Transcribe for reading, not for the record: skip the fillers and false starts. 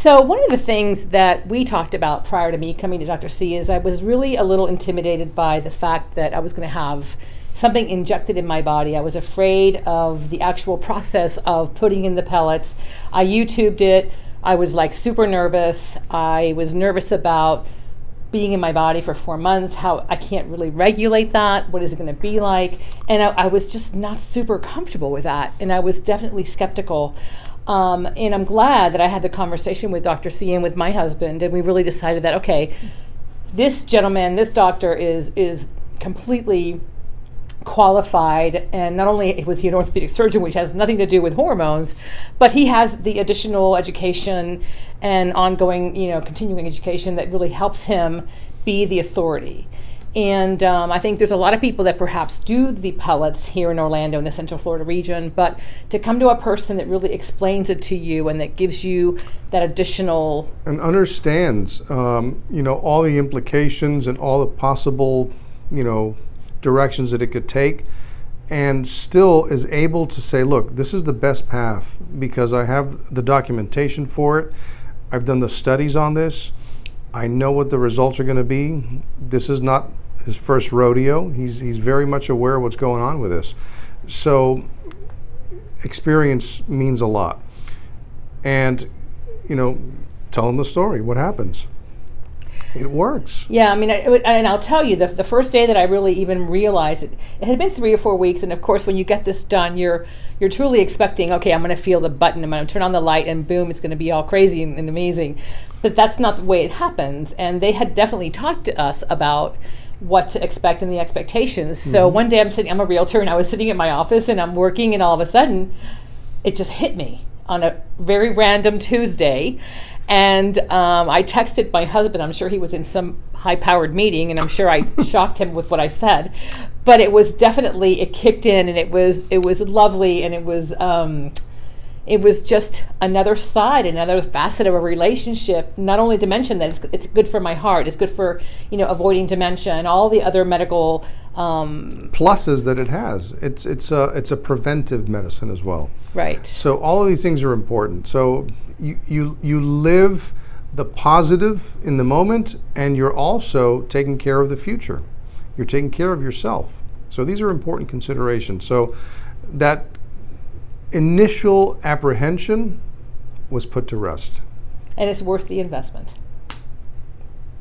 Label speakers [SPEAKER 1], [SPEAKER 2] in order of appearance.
[SPEAKER 1] So one of the things that we talked about prior to me coming to Dr. C is I was really a little intimidated by the fact that I was going to have something injected in my body. I was afraid of the actual process of putting in the pellets. I YouTubed it. I was like super nervous. I was nervous about being in my body for 4 months, how I can't really regulate that. What is it going to be like? And I was just not super comfortable with that. And I was definitely skeptical. And I'm glad that I had the conversation with Dr. C and with my husband, and we really decided that, okay, this gentleman, this doctor is completely qualified, and not only was he an orthopedic surgeon, which has nothing to do with hormones, but he has the additional education and ongoing, continuing education that really helps him be the authority. And I think there's a lot of people that perhaps do the pellets here in Orlando in the Central Florida region, but to come to a person that really explains it to you and that gives you that additional...
[SPEAKER 2] And understands, all the implications and all the possible, directions that it could take, and still is able to say, look, this is the best path because I have the documentation for it. I've done the studies on this. I know what the results are going to be. This is not his first rodeo. He's very much aware of what's going on with this. So experience means a lot. And, tell him the story. What happens? It works.
[SPEAKER 1] Yeah, I mean, and I'll tell you, the first day that I really even realized it had been 3 or 4 weeks, and of course, when you get this done, you're truly expecting, okay, I'm going to feel the button, I'm going to turn on the light, and boom, it's going to be all crazy and amazing. But that's not the way it happens, and they had definitely talked to us about what to expect and the expectations. So one day I'm a realtor, and I was sitting at my office, and I'm working, and all of a sudden, it just hit me on a very random Tuesday. And I texted my husband. I'm sure he was in some high-powered meeting, and I'm sure I shocked him with what I said. But it was definitely, it kicked in, and it was lovely, and it was just another side, another facet of a relationship. Not only to mention that it's good for my heart, it's good for avoiding dementia and all the other medical
[SPEAKER 2] pluses that it has. It's a preventive medicine as well.
[SPEAKER 1] Right.
[SPEAKER 2] So all of these things are important. So you live the positive in the moment, and you're also taking care of the future. You're taking care of yourself. So these are important considerations. So that initial apprehension was put to rest.
[SPEAKER 1] And it's worth the investment.